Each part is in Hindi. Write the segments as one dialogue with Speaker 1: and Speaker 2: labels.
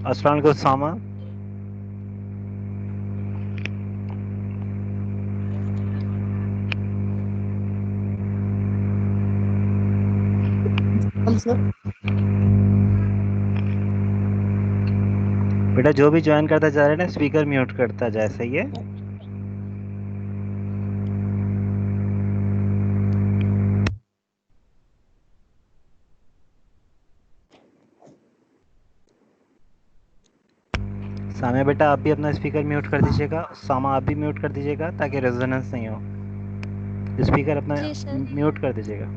Speaker 1: अस्सलाम वालेकुम सामा।
Speaker 2: हम सर।
Speaker 1: बेटा जो भी ज्वाइन करता जा रहा है ना, स्पीकर म्यूट करता जाए, सही है। सामा बेटा आप भी अपना स्पीकर म्यूट कर दीजिएगा, सामा आप भी म्यूट कर दीजिएगा ताकि रेजोनेंस नहीं हो। स्पीकर अपना
Speaker 3: जी सर।
Speaker 1: म्यूट कर दीजिएगा।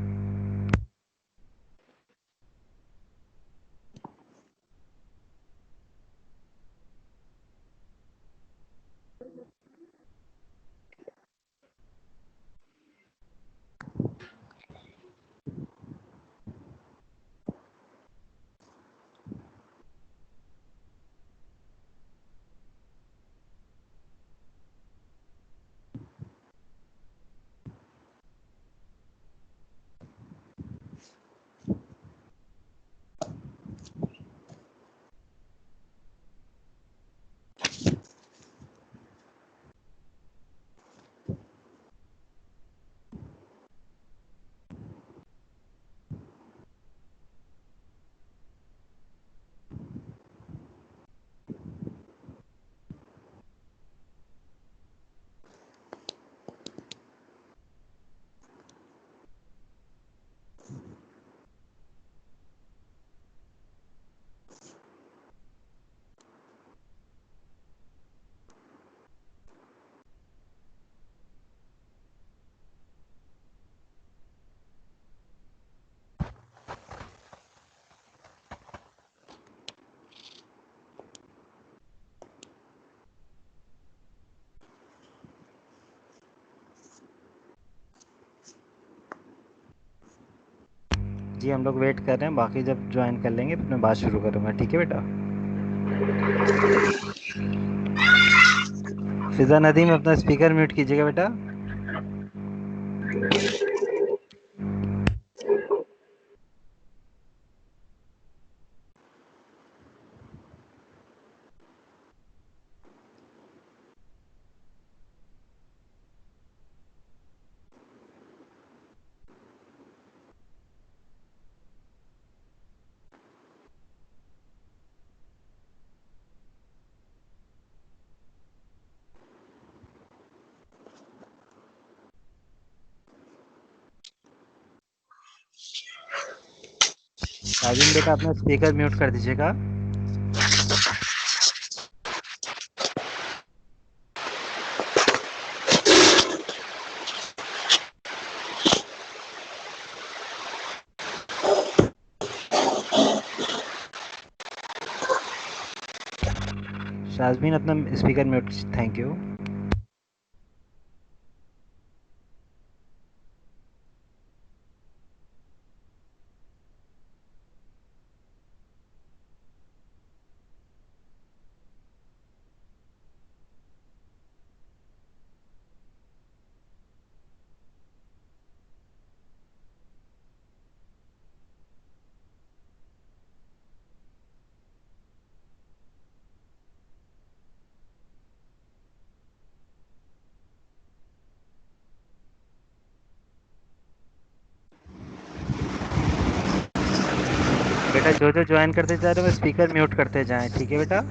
Speaker 1: जी हम लोग वेट कर रहे हैं, बाकी जब ज्वाइन कर लेंगे फिर मैं बात शुरू करूँगा, ठीक है बेटा। फिजा नदीम अपना स्पीकर म्यूट कीजिएगा बेटा। शाहजीन बेटा अपना स्पीकर म्यूट कर दीजिएगा। शाजमीन अपना स्पीकर म्यूट, थैंक यू। बेटा जो जो ज्वाइन करते जा रहे हो स्पीकर म्यूट करते जाएं, ठीक है बेटा।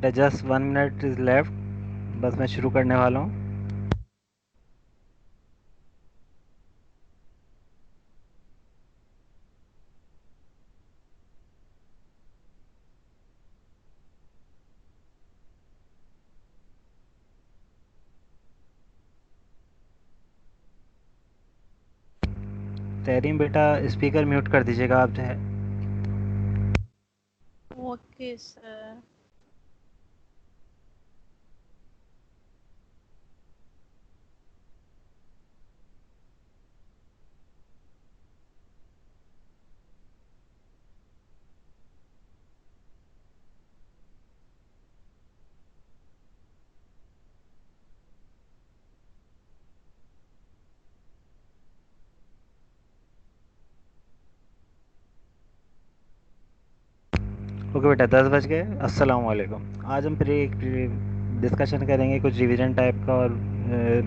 Speaker 1: बेटा जस्ट 1 मिनट इज लेफ्ट, बस मैं शुरू करने वाला हूँ। तहरीम बेटा स्पीकर म्यूट कर दीजिएगा आप जो है।
Speaker 2: Okay sir.
Speaker 1: ओके बेटा 10 बज गए। अस्सलाम वालेकुम। आज हम फिर एक डिस्कशन करेंगे कुछ रिवीजन टाइप का, और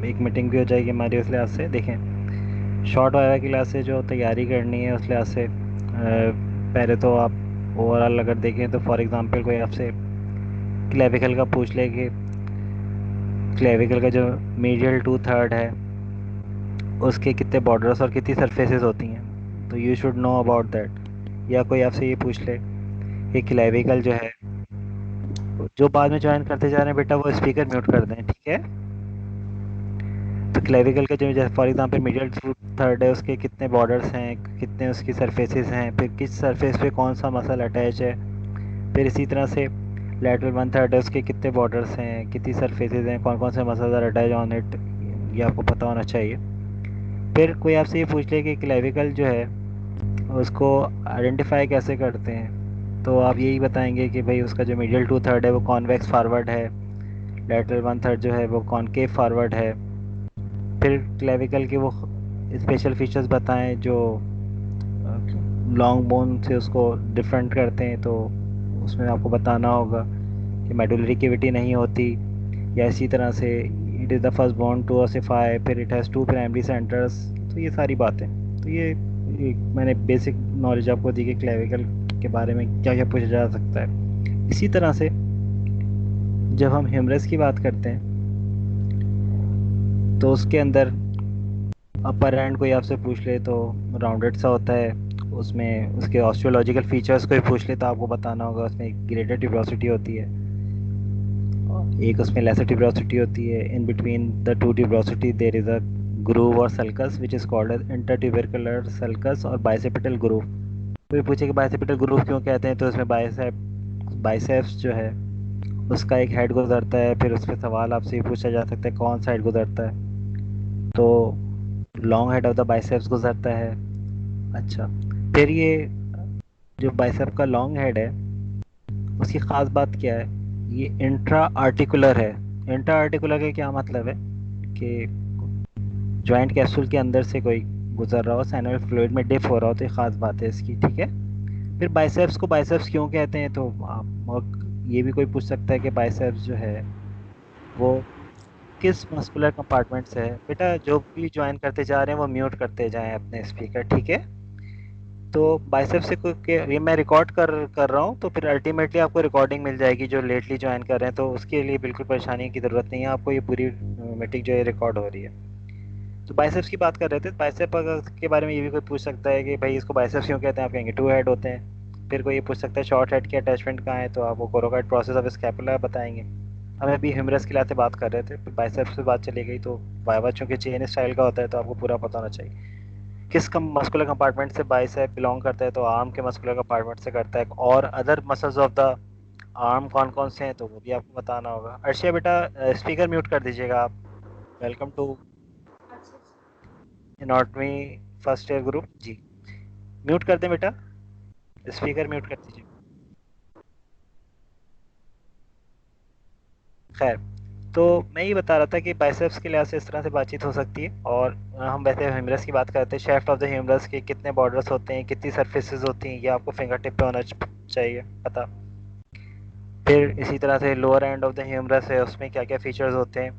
Speaker 1: एक मीटिंग भी हो जाएगी हमारी उस लिहाज से। देखें, शॉर्ट वाला क्लास से जो तैयारी करनी है उस लिहाज से पहले तो आप ओवरऑल अगर देखें तो फॉर एग्जांपल कोई आपसे क्लेविकल का पूछ ले कि क्लेविकल का जो मीडियल 2/3 है उसके कितने बॉर्डर्स और कितनी सरफेसेस होती हैं, तो you should know about that. या कोई आपसे ये पूछ ले कि क्लेविकल जो है, जो बाद में ज्वाइन करते जा रहे हैं बेटा वो स्पीकर म्यूट कर दें, ठीक है। तो क्लेविकल के जो जैसे फॉर एग्जांपल मीडियल 2/3 है उसके कितने बॉर्डर्स हैं, कितने उसकी सरफेसेस हैं, फिर किस सरफेस पे कौन सा मसल अटैच है। फिर इसी तरह से लैटरल 1/3 है उसके कितने बॉर्डर्स हैं, कितनी सरफेसेस हैं, कौन कौन से muscles are attach on it, ये आपको पता होना चाहिए। फिर कोई आपसे ये पूछ ले कि क्लेविकल जो है उसको आइडेंटिफाई कैसे करते हैं, तो आप यही बताएंगे कि भाई उसका जो मीडियल 2/3 है वो कॉन्वेक्स फॉरवर्ड है, लेटरल 1/3 जो है वो कॉनकेव फॉरवर्ड है। फिर क्लेविकल के वो स्पेशल फीचर्स बताएं जो लॉन्ग बोन से उसको डिफरेंट करते हैं, तो उसमें आपको बताना होगा कि मेडुलरी कैविटी नहीं होती, या इसी तरह से it is the first bone to ossify, फिर इट हैज़ 2 प्राइमरी सेंटर्स। तो ये सारी बातें, तो ये मैंने बेसिक नॉलेज आपको दी कि क्लेविकल के बारे में क्या क्या पूछा जा सकता है। इसी तरह से जब हम ह्यूमरस की बात करते हैं तो उसके अंदर अपर एंड कोई आपसे पूछ ले तो राउंडेड सा होता है, उसमें उसके ऑस्टियोलॉजिकल फीचर्स कोई पूछ ले तो आपको बताना होगा उसमें एक ग्रेटर ट्यूब्रोसिटी होती है, एक उसमें लेसर ट्यूब्रोसिटी होती है। In between the two tuberosity there is a groove और sulcus which is called as intertubercular sulcus और बाइसेपिटल ग्रूव। कोई पूछे कि बाइसेपिटल ग्रूव क्यों कहते हैं, तो इसमें बाइसेप्स जो है उसका एक हेड गुजरता है। फिर उस पर सवाल आपसे ये पूछा जा सकता है कौन सा हेड गुजरता है, तो long head of the biceps गुजरता है। अच्छा, फिर ये जो बाइसेप का लॉन्ग हेड है उसकी ख़ास बात क्या है, ये इंट्रा आर्टिकुलर है। इंट्रा आर्टिकुलर का क्या मतलब है कि जॉइंट कैप्सूल के अंदर से कोई गुजर रहा हो, साइनोवियल फ्लूइड में डिप हो रहा हो, तो ये ख़ास बात है इसकी, ठीक है। फिर बाइसेप्स को बाइसेप्स क्यों कहते हैं, तो आप और ये भी कोई पूछ सकता है कि बाइसेप्स जो है वो किस मस्कुलर कंपार्टमेंट से है। बेटा जो भी ज्वाइन करते जा रहे हैं वो म्यूट करते जाएं अपने स्पीकर, ठीक है। तो बाइसेप्स से ये मैं रिकॉर्ड कर रहा हूँ, तो फिर अल्टीमेटली आपको रिकॉर्डिंग मिल जाएगी जो लेटली ज्वाइन कर रहे हैं, तो उसके लिए बिल्कुल परेशानी की ज़रूरत नहीं है आपको, ये पूरी मीटिंग जो है रिकॉर्ड हो रही है। तो बाइसेप्स की बात कर रहे थे, बाइसेप के बारे में ये भी कोई पूछ सकता है कि भाई इसको बाइसेप्स क्यों कहते हैं, आप कहेंगे 2 हेड होते हैं। फिर कोई ये पूछ सकता है शॉर्ट हेड की अटैचमेंट कहाँ है, तो आप वो कोरोकाइड प्रोसेस ऑफ स्कैपुला बताएंगे। हम अभी ह्यूमरस की से बात कर रहे थे, फिर बाइसेप्स से बात चली गई, तो वाइवा चूंकि चेन स्टाइल का होता है तो आपको पूरा पता होना चाहिए किस कम मस्कुलर कंपार्टमेंट से बाइसेप बिलोंग करता है, तो आर्म के मस्कुलर कंपार्टमेंट से करता है। और other muscles of the arm कौन कौन से हैं तो वो भी आपको बताना होगा। अर्शिया बेटा स्पीकर म्यूट कर दीजिएगा आप। Welcome to anatomy first year group जी। म्यूट कर दें बेटा, स्पीकर म्यूट कर दीजिए। खैर, तो मैं ये बता रहा था कि बाइसेप्स के लिहाज से इस तरह से बातचीत हो सकती है। और हम वैसे ह्यूमरस की बात करते हैं, शेफ्ट ऑफ द ह्यूमरस के कितने बॉर्डर्स होते हैं, कितनी सरफेसेस होती हैं, ये आपको फिंगर टिप पे होना चाहिए पता। फिर इसी तरह से lower end of the humerus है, उसमें क्या क्या फीचर्स होते हैं।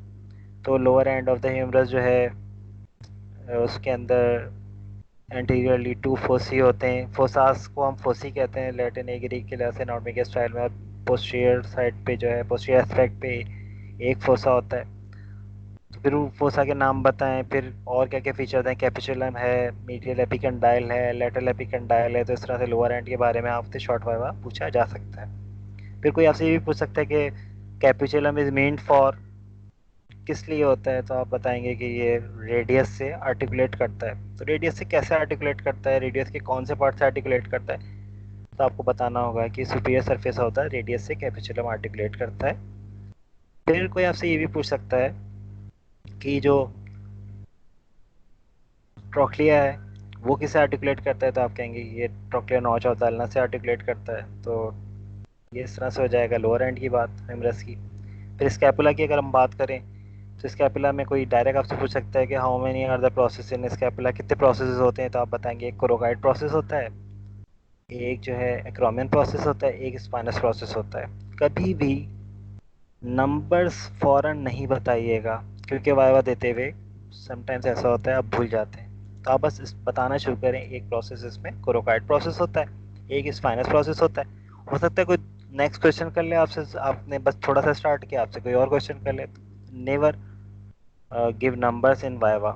Speaker 1: तो lower end of the humerus जो है उसके अंदर एंटीरियरली 2 फोसी होते हैं। फोसास को हम फोसी कहते हैं लैटिन ग्रीक के लिहाज से एनाटॉमी के स्टाइल में। पोस्टीरियर साइड पे जो है, पोस्टीरियर एस्पेक्ट पे एक फोसा होता है। तो फिर वो फोसा के नाम बताएं, फिर और क्या क्या फीचर हैं। कैपिचुलम है, मीडियल एपिकंडाइल है, लेटरल एपिकंडाइल है। तो इस तरह से लोअर एंड के बारे में आपसे शॉर्ट वाइवा पूछा जा सकता है। फिर कोई आपसे ये भी पूछ सकता है कि कैपिचुलम इज मीन्ड फॉर, किस लिए होता है। तो आप बताएंगे कि ये रेडियस से आर्टिकुलेट करता है। तो रेडियस से कैसे आर्टिकुलेट करता है, रेडियस के कौन से पार्ट से आर्टिकुलेट करता है। तो आपको बताना होगा कि सुपीरियर सरफेस होता है, रेडियस से कैपिचुलम आर्टिकुलेट करता है। फिर कोई आपसे ये भी पूछ सकता है कि जो ट्रोक्लिया है वो किसे आर्टिकुलेट करता है। तो आप कहेंगे ये trochlea notch of the ulna से आर्टिकुलेट करता है। तो ये इस तरह से हो जाएगा लोअर एंड की बात, ह्यूमरस की। फिर स्कैपुला की अगर हम बात करें, तो स्कैपुला में कोई डायरेक्ट आपसे पूछ सकता है कि how many are the process in scapula, कितने प्रोसेसेस होते हैं। तो आप बताएंगे एक कोरोगाइड प्रोसेस होता है, एक जो है एक्रोमियन प्रोसेस होता है, एक स्पाइनस प्रोसेस होता है। कभी भी नंबर्स फौरन नहीं बताइएगा, क्योंकि वाइवा देते हुए समटाइम्स ऐसा होता है आप भूल जाते हैं। तो आप बस बताना शुरू करें, एक प्रोसेस इसमें कोरोकाइड प्रोसेस होता है, एक स्पाइनस प्रोसेस होता है। हो सकता है कोई नेक्स्ट क्वेश्चन कर ले आपसे, आपने बस थोड़ा सा स्टार्ट किया, आपसे कोई और क्वेश्चन कर ले। Never give numbers in viva.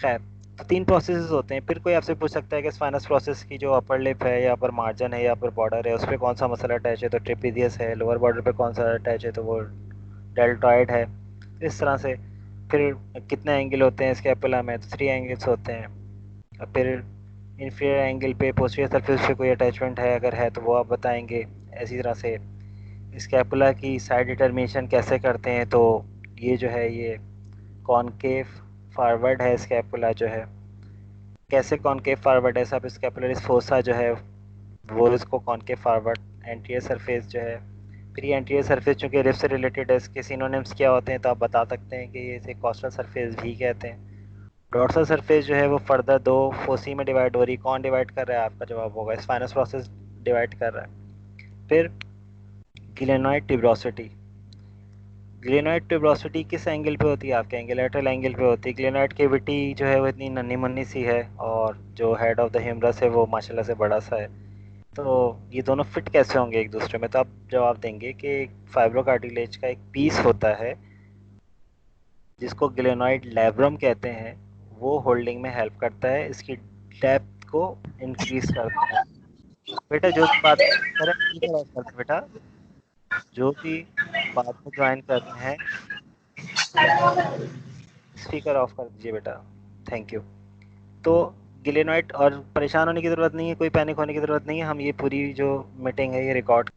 Speaker 1: खैर, तो तीन प्रोसेसेस होते हैं। फिर कोई आपसे पूछ सकता है कि स्पाइनस प्रोसेस की जो अपर लिप है या अपर मार्जिन है या अपर बॉर्डर है, उस पर कौन सा मसल अटैच है। तो ट्रिपीजियस है। लोअर बॉर्डर पे कौन सा अटैच है, तो वो डेल्टॉइड है। इस तरह से। फिर कितने एंगल होते हैं स्कैपुला में, तो 3 एंगल्स होते हैं। और फिर इन्फीरियर एंगल पे पोस्टीरियर सरफेस पे कोई अटैचमेंट है, अगर है तो वो आप बताएंगे। इसी तरह से स्कैपुला की साइड डिटर्मिनेशन कैसे करते हैं। तो ये जो है ये कॉनकेव फॉरवर्ड है स्कैपुला जो है। कैसे कॉनकेव फॉरवर्ड है, सब स्कैपुलरिस फोसा जो है वो इसको कॉनकेव फॉरवर्ड। एंटीरियर सरफेस जो है, फिर ये एंटीरियर सरफेस चूंकि रिब से रिलेटेड है, इसके सिनोनिम्स क्या होते हैं। तो आप बता सकते हैं कि ये इसे कॉस्टल सरफेस भी कहते हैं। डॉर्सल सरफेस जो है वो फर्दर दो फोसी में डिवाइड हो रही। कौन डिवाइड कर रहा है, आपका जवाब होगा स्पाइनस प्रोसेस डिवाइड कर रहा है। फिर ग्लेनोइड ट्यूबरोसिटी। ग्लेनोइड ट्यूबरोसिटी किस एंगल पे होती है, आपके एंगल लेटरल एंगल पे होती है। ग्लेनोइड केविटी जो है वो इतनी नन्ही मुन्नी सी है, और जो हेड ऑफ द ह्यूमरस है वो माशाल्लाह से बड़ा सा है। तो ये दोनों फिट कैसे होंगे एक दूसरे में। तो आप जवाब देंगे कि फाइब्रोकार्टिलेज का एक पीस होता है जिसको ग्लेनोइड लैब्रम कहते हैं, वो होल्डिंग में हेल्प करता है, इसकी डेप्थ को इंक्रीज करता है। बेटा जो भी बात कर रहे हैं स्पीकर ऑफ कर दे बेटा, जो भी बात में ज्वाइन कर रहे हैं स्पीकर ऑफ कर दीजिए बेटा। Thank you. तो गिलेनॉइड, और परेशान होने की ज़रूरत नहीं है, कोई पैनिक होने की ज़रूरत नहीं है। हम ये पूरी जो मीटिंग है ये रिकॉर्ड।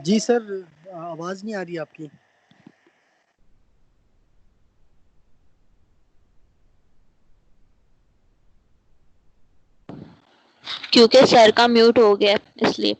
Speaker 3: जी सर, आवाज नहीं आ रही आपकी।
Speaker 2: क्योंकि सर का म्यूट हो गया इसलिए।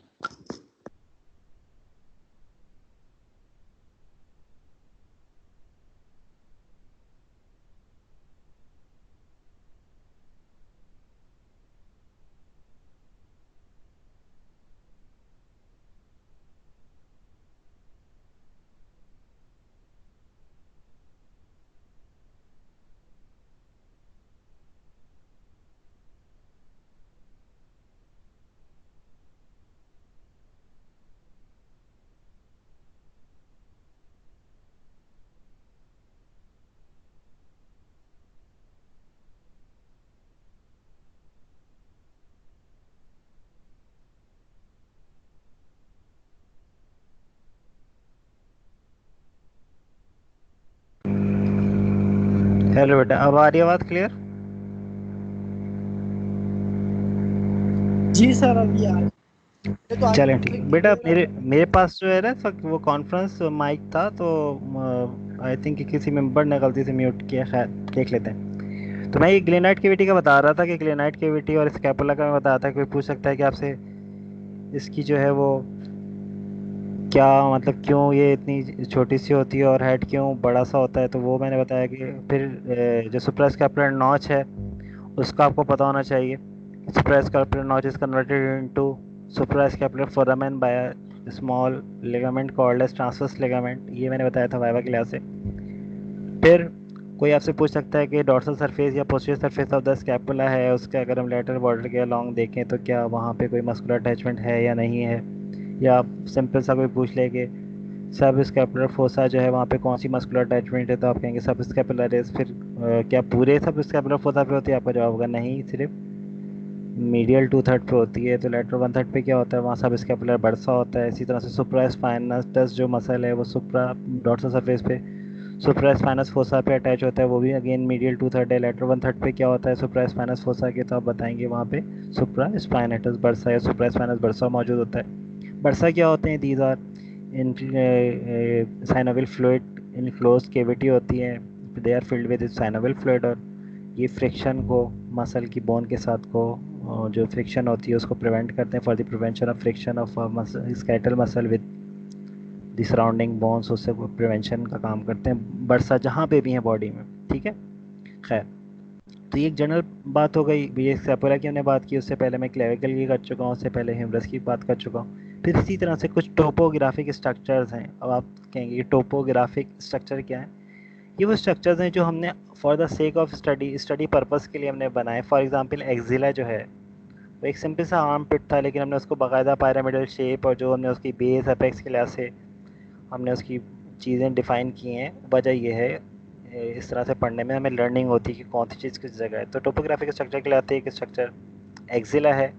Speaker 1: हेलो बेटा, अब आ रही है आवाज़ क्लियर।
Speaker 3: जी सर अभी आ ये तो आगे
Speaker 1: चलें
Speaker 3: भी
Speaker 1: ठीक है बेटा।
Speaker 3: क्लियर आ
Speaker 1: मेरे
Speaker 3: रहा है।
Speaker 1: मेरे पास जो है ना इस वक्त वो कॉन्फ्रेंस माइक था, तो आई थिंक किसी मेंबर ने गलती से म्यूट किया। खैर देख लेते हैं। तो मैं ये ग्लेनाइट केविटी का बता रहा था कि ग्लेनाइट केविटी और स्कैपुला का मैं बताया था। कोई पूछ सकता है कि आपसे इसकी जो है वो क्या मतलब, क्यों ये इतनी छोटी सी होती है और हेड क्यों बड़ा सा होता है, तो वो मैंने बताया कि फिर जो सुप्रास्कैपुलर नॉच है उसका आपको पता होना चाहिए। Suprascapular notch is converted into suprascapular foramen by small ligament called as transverse ligament. ये मैंने बताया था वाइवा क्लास से। फिर कोई आपसे पूछ सकता है कि डॉर्सल सरफेस या posterior surface of the scapula है, उसके अगर हम लेटरल बॉर्डर के अलोंग देखें तो क्या वहाँ पे कोई मस्कुलर अटैचमेंट है या नहीं है। या सिंपल सा कोई पूछ ले कि सब स्कैपुलर फोसा जो है वहाँ पे कौन सी मस्कुलर अटैचमेंट है, तो आप कहेंगे सब स्कैपुलरिस। फिर क्या पूरे सब स्कैपुलर फोसा पे होती है, आपका जवाब होगा नहीं, सिर्फ मीडियल टू थर्ड पे होती है। तो लेटरल वन थर्ड पे क्या होता है, वहाँ सब स्कैपुलर बर्सा होता है। इसी तरह से सुप्रा स्पाइनस जो मसल है वो सुप्रा डॉर्सल सरफेस पे सुप्रा स्पाइनस फोसा पे अटैच होता है, वो भी अगेन मीडियल टू थर्ड है। लेटरल वन थर्ड पे क्या होता है सुप्रा स्पाइनस फोसा के, तो आप बताएंगे वहाँ पे सुप्रा स्पाइनेटस बर्सा या सुप्रा स्पाइनस बर्सा मौजूद होता है। बर्सा क्या होते हैं, these are in synovial fluid in close cavity होती है। They are filled with synovial fluid, और ये फ्रिक्शन को मसल की बोन के साथ को जो फ्रिक्शन होती है उसको प्रिवेंट करते हैं। For the prevention of friction of skeletal muscle with the surrounding bones, उससे प्रिवेंशन का काम करते हैं बरसा जहाँ पे भी है बॉडी में। ठीक है। खैर, तो ये एक जनरल बात हो गई। ये सेपोरा की हमने बात की, उससे पहले मैं क्लेविकल की कर चुका हूँ, उससे पहले ह्यूमरस की बात कर चुका हूँ। फिर इसी तरह से कुछ टोपोग्राफिक स्ट्रक्चर्स हैं। अब आप कहेंगे कि टोपोग्राफिक स्ट्रक्चर क्या है। ये वो स्ट्रक्चर्स हैं जो हमने for the sake of study purpose के लिए हमने बनाए। फॉर एग्जांपल एक्जिला जो है वो एक सिंपल सा आर्म पिट था, लेकिन हमने उसको बाकायदा पिरामिडल शेप और जो हमने उसकी बेस अपेक्स के लिहाज से हमने उसकी चीज़ें डिफ़ाइन की हैं। वजह ये है, इस तरह से पढ़ने में हमें लर्निंग होती है कि कौन सी चीज़ किस जगह है। तो टोपोग्राफिक स्ट्रक्चर के लिए आते हैं कि स्ट्रक्चर एक्जिला है।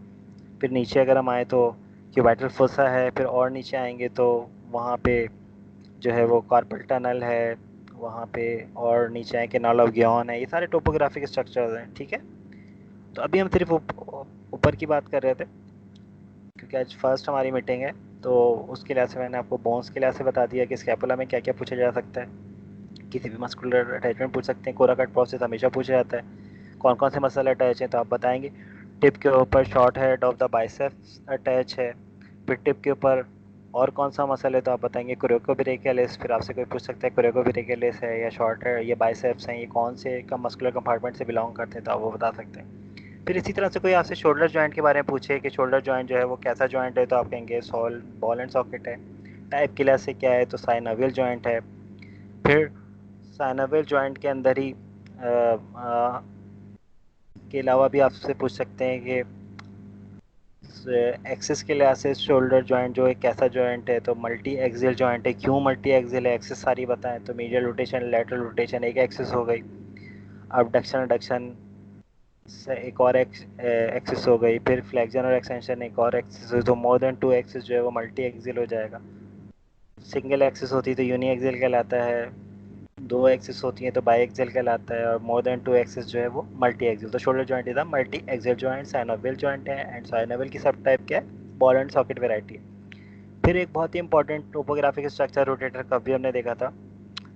Speaker 1: फिर नीचे अगर हम आए तो क्यूबाइटल फोसा है। फिर और नीचे आएंगे तो वहाँ पे जो है वो कार्पल टनल है वहाँ पे। और नीचे आए कैनाल ऑफ गियोन है। ये सारे टोपोग्राफिक स्ट्रक्चर्स हैं। ठीक है। तो अभी हम सिर्फ ऊपर की बात कर रहे थे क्योंकि आज फर्स्ट हमारी मीटिंग है, तो उसके लिहाज से मैंने आपको बोन्स के लिहाज से बता दिया कि स्कैपुला में क्या क्या पूछा जा सकता है। किसी भी मस्कुलर अटैचमेंट पूछ सकते हैं। कोरा कट प्रोसेस हमेशा पूछा जाता है। कौन कौन से मसल अटैच हैं तो आप बताएंगे। टिप के ऊपर short head of the biceps attach है। फिर टिप के ऊपर और कौन सा मसल है तो आप बताएंगे कोरियोकोब्रेकियलिस। फिर आपसे कोई पूछ सकता है कोरियोकोब्रेकियलिस है या शॉर्ट है, ये बाइसेप्स हैं, ये कौन से कम मस्कुलर कंपार्टमेंट से बिलोंग करते हैं तो आप वो बता सकते हैं। फिर इसी तरह से कोई आपसे शोल्डर जॉइंट के बारे में पूछे कि शोल्डर जॉइंट जो है वो कैसा जॉइंट है तो आप कहेंगे सॉल बॉल एंड सॉकेट है। टाइप के लिहाज से क्या है तो साइनोवियल जॉइंट है। फिर साइनोवियल जॉइंट के अंदर ही के अलावा भी आपसे पूछ सकते हैं कि एक्सिस के लिहाज से शोल्डर जॉइंट जो है कैसा जॉइंट है तो मल्टी एक्सियल जॉइंट है। क्यों मल्टी एक्सियल है, एक्सिस सारी बताएं तो मीडियल रोटेशन लैटरल रोटेशन एक एक्सिस हो गई। abduction एडक्शन से एक और एक्सिस हो गई। फिर फ्लेक्जन और एक्सटेंशन एक और एक्सिस, तो मोर देन टू एक्सिस जो है वो मल्टी एक्सियल हो जाएगा। सिंगल एक्सिस होती है तो यूनी एक्सियल कहलाता है। दो एक्सिस होती हैं तो बाई एक्सियल कहलाता है। और मोर देन टू एक्सिस जो है वो मल्टी एक्सियल। तो shoulder joint is a multi axial joint. Synovial joint है एंड साइनोवियल की सब टाइप क्या है, बॉल एंड सॉकेट वेराइटी है। फिर एक बहुत ही important topographic structure rotator cuff भी हमने देखा था।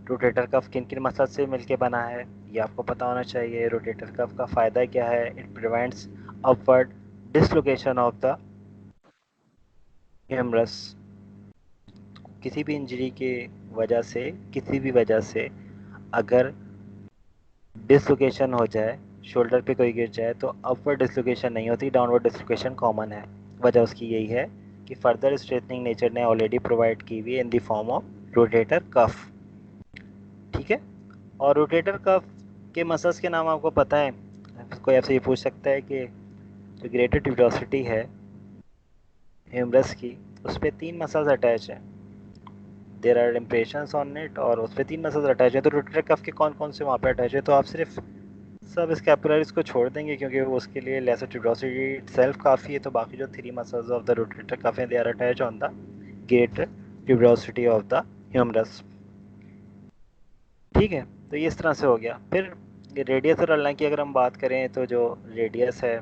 Speaker 1: रोटेटर कफ किन किन मसल से मिलके बना है ये आपको पता होना चाहिए। रोटेटर कफ का फ़ायदा क्या है, it prevents upward dislocation of the humerus. किसी भी इंजरी के वजह से, किसी भी वजह से अगर डिसलोकेशन हो जाए, शोल्डर पे कोई गिर जाए तो अपवर्ड डिसलोकेशन नहीं होती, डाउनवर्ड डिसलोकेशन कॉमन है। वजह उसकी यही है कि फर्दर स्ट्रेटनिंग नेचर ने ऑलरेडी प्रोवाइड की हुई है in the form of rotator cuff. ठीक है। और रोटेटर कफ के मसल्स के नाम आपको पता है। कोई आपसे ये पूछ सकता है कि जो ग्रेटर ट्यूबरोसिटी है ह्यूमरस की, उस पर तीन मसल्स अटैच हैं। There are impressions on it, और उस पर तीन मसल्स अटैच हैं। तो रोटेटर कफ के कौन कौन से वहाँ पे अटैच है, तो आप सिर्फ सब स्कैपुलरिस को छोड़ देंगे क्योंकि वो उसके लिए लेसर ट्यूबरोसिटी सेल्फ काफ़ी है। तो बाकी जो three muscles of the rotator cuff हैं they are attach on the greater tuberosity of the humerus. ठीक है। तो ये इस तरह से हो गया। फिर रेडियस और अल्ना की अगर हम बात करें तो जो रेडियस है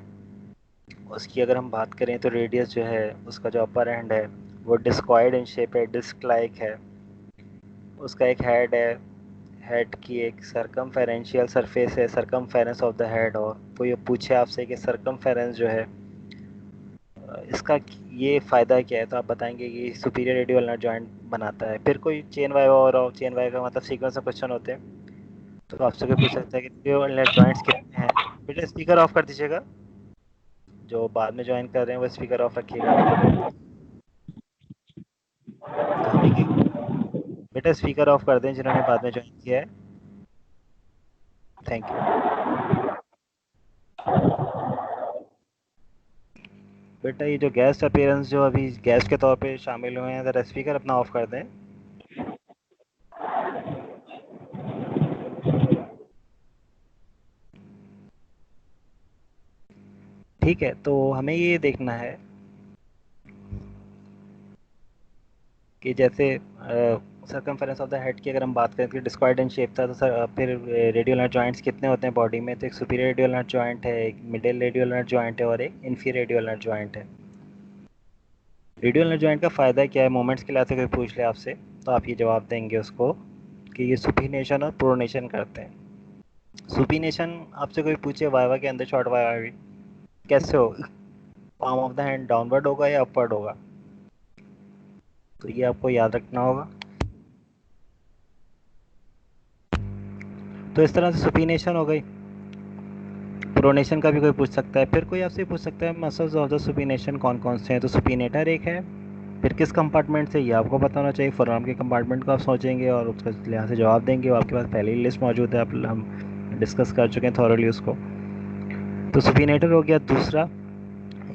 Speaker 1: उसकी अगर हम बात करें तो रेडियस जो है उसका जो अपर एंड है वो डिस्कॉइड इन शेप है, डिस्क लाइक है। उसका एक हेड है, हेड की एक सरकमफेरेंशियल सरफेस है, सरकमफेरेंस ऑफ द हेड। और कोई ये पूछे आपसे कि सरकमफेरेंस जो है इसका ये फ़ायदा क्या है, तो आप बताएंगे कि सुपीरियर रेडियो अल्नर जॉइंट बनाता है। फिर कोई चेन वाइवा और चेन वाइवा का मतलब सीक्वेंस ऑफ क्वेश्चन होते हैं, तो आपसे कोई पूछ सकता है कि रेडियो अल्नर जॉइंट्स कितने हैं। बेटा स्पीकर ऑफ कर दीजिएगा, जो बाद में ज्वाइन कर रहे हैं वो स्पीकर ऑफ रखिएगा। तो हमें बेटा स्पीकर ऑफ कर दें जिन्होंने बाद में ज्वाइन किया है। Thank you. बेटा ये जो गेस्ट अपीयरेंस जो अभी गेस्ट के तौर पे शामिल हुए हैं, ज़रा स्पीकर अपना ऑफ कर दें। ठीक है, तो हमें ये देखना है कि जैसे सर्कमफेरेंस ऑफ द हेड की अगर हम बात करें तो डिस्क्वायड इन शेप था, तो सर फिर रेडियल नर्व जॉइंट्स कितने होते हैं बॉडी में, तो एक सुपीरियर रेडियल नर्व जॉइंट है, एक मिडिल रेडियल नर्व जॉइंट है और एक इन्फीरियर रेडियल नर्व जॉइंट है। रेडियल नर्व जॉइंट का फ़ायदा क्या है, मोमेंट्स के लिए कोई पूछ ले आपसे तो आप ये जवाब देंगे उसको कि ये सुपीनेशन और प्रोनेशन करते हैं। सुपीनेशन आपसे कोई पूछे वाइवा के अंदर, शॉर्ट वाइवा भी कैसे हो, palm of the hand downward होगा या अपवर्ड होगा, तो ये आपको याद रखना होगा। तो इस तरह से सुपीनेशन हो गई। प्रोनेशन का भी कोई पूछ सकता है। फिर कोई आपसे पूछ सकता है मसल्स ऑफ द सुपीनेशन कौन कौन से हैं, तो सुपीनेटर एक है। फिर किस कंपार्टमेंट से, ये आपको पता होना चाहिए। फोरआर्म के कंपार्टमेंट को आप सोचेंगे और उसके लिहाज से जवाब देंगे, वो आपके पास पहले ही लिस्ट मौजूद है, आप हम डिस्कस कर चुके हैं थॉरली उसको। तो सुपीनेटर हो गया। दूसरा,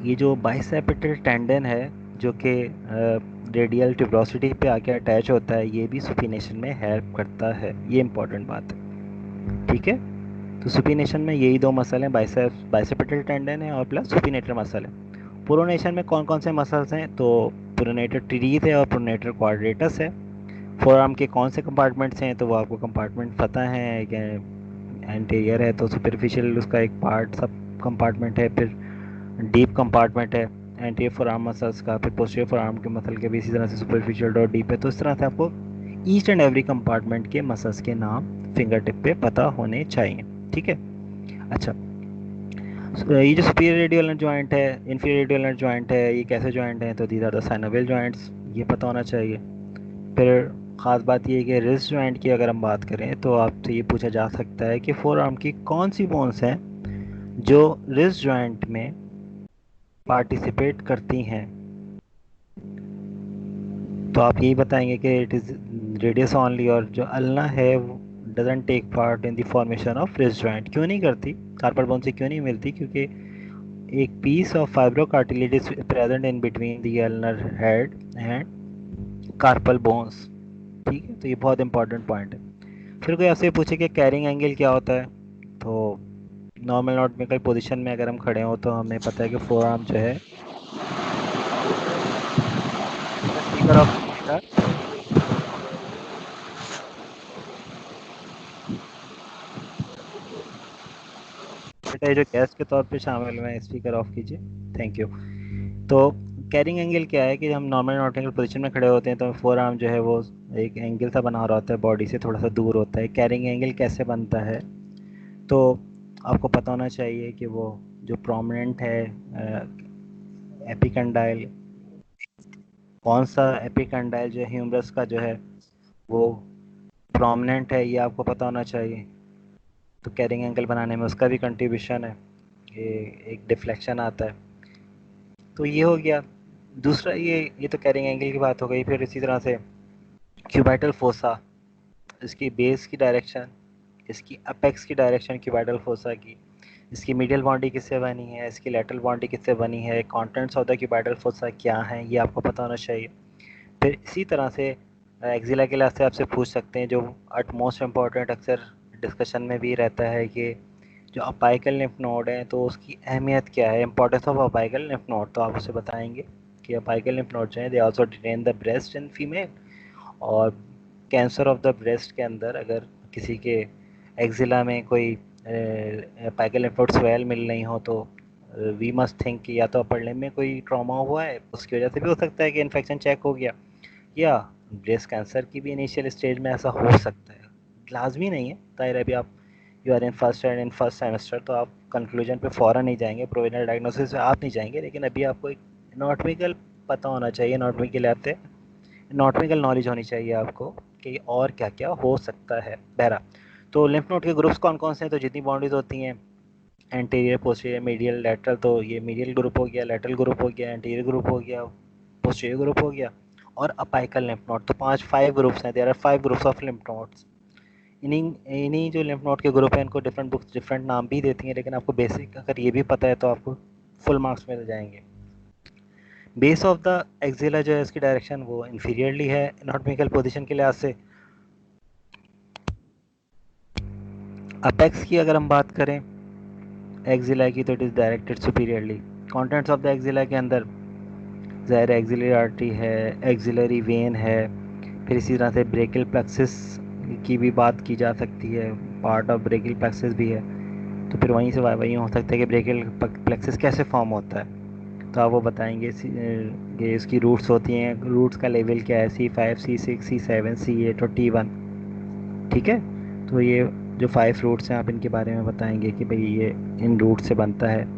Speaker 1: ये जो बाइसेप्टल टेंडन है जो कि रेडियल ट्यूबरोसिटी पे आके अटैच होता है, ये भी सुपीनेशन में हेल्प करता है। ये इंपॉर्टेंट बात है, ठीक है। तो सुपीनेशन में यही दो मसल हैं, बाइसेप्टल टेंडन है और प्लस सुपीनेटर मसल है। प्रोनेशन में कौन कौन से मसल्स हैं, तो प्रोनेटर टीरीज है और प्रोनेटर क्वाड्रेटस है। फोरआर्म के कौन से कंपार्टमेंट्स हैं, तो वो आपको कंपार्टमेंट पता है कि एंटीरियर है तो सुपरफिशियल उसका एक पार्ट सब कंपार्टमेंट है, फिर डीप कंपार्टमेंट है एंटीरियर फोरआर्म मसल्स का, फिर पोस्टीरियर फोरआर्म के मसल के भी इसी तरह से सुपरफिशियल और डीप है। तो इस तरह से आपको ईच एंड एवरी कंपार्टमेंट के मसल्स के नाम फिंगर टिप पे पता होने चाहिए, ठीक है। अच्छा, ये जो सुपीरियर रेडियल जॉइंट है, इन्फीरियर रेडियल जॉइंट है, ये कैसे जॉइंट हैं, तो these are the synovial joints, ये पता होना चाहिए। फिर ख़ास बात ये है कि रिस्ट जॉइंट की अगर हम बात करें तो आपसे ये पूछा जा सकता है कि फोर आर्म की कौन सी बोन्स हैं जो रिस्ट जॉइंट में पार्टिसिपेट करती हैं, तो आप यही बताएंगे कि इट इज़ रेडियस ऑनली, और जो अल्ना है doesn't take part in the formation of wrist joint. क्यों नहीं करती, कार्पल बोन से क्यों नहीं मिलती, क्योंकि एक piece of fibro cartilage is present in between the ulnar head and carpal bones, ठीक है। तो ये बहुत इंपॉर्टेंट पॉइंट है। फिर कोई आपसे पूछे कि कैरिंग एंगल क्या होता है, तो नॉर्मल नॉट में कई पोजीशन में अगर हम खड़े हों तो हमें पता है कि फोर आर्म जो है, स्पीकर ऑफ रखिएगा। बेटा ये जो गेस्ट के तौर पे शामिल हुए हैं, स्पीकर ऑफ कीजिए, थैंक यू। तो कैरिंग एंगल क्या है कि हम नॉर्मल नॉट एंगल पोजीशन में खड़े होते हैं तो फोर आर्म जो है वो एक एंगल सा बना रहा होता है, बॉडी से थोड़ा सा दूर होता है। कैरिंग एंगल कैसे बनता है, तो आपको पता होना चाहिए कि वो जो प्रोमिनेंट है एपिकंडाइल, कौन सा एपिकंडाइल जो ह्यूमरस का जो है वो प्रोमिनेंट है, ये आपको पता होना चाहिए। तो कैरिंग एंगल बनाने में उसका भी कंट्रीब्यूशन है, ये एक डिफ्लेक्शन आता है। तो ये हो गया दूसरा, ये तो कैरिंग एंगल की बात हो गई। फिर इसी तरह से क्यूबाइटल फोसा, इसकी बेस की डायरेक्शन, इसकी अपेक्स की डायरेक्शन क्यूबाइटल फोसा की, इसकी मीडियल बाउंड्री किससे बनी है, इसकी लेटरल बाउंड्री किससे बनी है, contents of the cubital fossa क्या हैं, ये आपको पता होना चाहिए। फिर इसी तरह से एक्जिला के लिहाज से आपसे पूछ सकते हैं, जो अट मोस्ट इम्पॉर्टेंट अक्सर डिस्कशन में भी रहता है कि जो अपाइकल लिम्फ नोड है तो उसकी अहमियत क्या है, importance of apical lymph node, तो आप उसे बताएंगे कि अपाइकल लिम्फ नोड जो है they also detain the breast in female. और कैंसर ऑफ द ब्रेस्ट के अंदर अगर किसी के एक्जिला में कोई अपाइकल लिम्फ नोड स्वेल मिल रही हो तो वी मस्ट थिंक कि या तो अपर लिम्ब में कोई ट्रॉमा हुआ है, उसकी वजह से भी हो सकता है कि इन्फेक्शन चेक हो गया, या ब्रेस्ट कैंसर की भी इनिशियल स्टेज में ऐसा हो सकता है। लाजमी नहीं है, जाहिर है अभी आप you are in first and in first semester, तो आप कंक्लूजन पे फ़ौरन नहीं जाएंगे, प्रोविजनल डायग्नोसिस पे आप नहीं जाएंगे, लेकिन अभी आपको एक एनाटॉमिकल पता होना चाहिए, एनाटॉमी के लिए आते एनाटॉमिकल नॉलेज होनी चाहिए आपको कि और क्या क्या हो सकता है। बहरा तो लिम्फ नोड के ग्रुप्स कौन कौन से हैं, तो जितनी बाउंड्रीज होती हैं एंटीरियर पोस्टीरियर मीडियल लेटरल, तो ये मीडियल ग्रुप हो गया, लेटरल ग्रुप हो गया, एंटीरियर ग्रुप हो गया, पोस्टीरियर ग्रुप हो गया, और अपाइकल लिम्फ नोड। तो पांच 5 ग्रुप्स हैं, there are 5 groups of lymph nodes. इन्हीं इन्हीं जो लिम्फ नोड के ग्रुप हैं इनको डिफरेंट बुक्स डिफरेंट नाम भी देती हैं, लेकिन आपको बेसिक अगर ये भी पता है तो आपको फुल मार्क्स मिल जाएंगे। बेस ऑफ द एक्सिला जो है इसकी डायरेक्शन वो इंफीरियरली है एनाटॉमिकल पोजीशन के लिहाज से। अपेक्स की अगर हम बात करें एक्सिला की, तो it is directed superiorly. Contents of the axilla के अंदर ज़ाहिर एक्सिलरी आर्टरी है, एक्सिलरी वेन है, फिर इसी तरह से ब्रेकियल प्लेक्सिस की भी बात की जा सकती है, पार्ट ऑफ ब्रेकियल प्लेक्सिस भी है। तो फिर वहीं से वहीं हो सकता है कि ब्रेकियल प्लेक्सिस कैसे फॉर्म होता है, तो आप वो बताएंगे। ये इसकी रूट्स होती हैं, रूट्स का लेवल क्या है, C5 C6 C7 C8 और T1। ठीक है, तो ये जो 5 रूट्स हैं आप इनके बारे में बताएंगे कि भाई ये इन रूट से बनता है।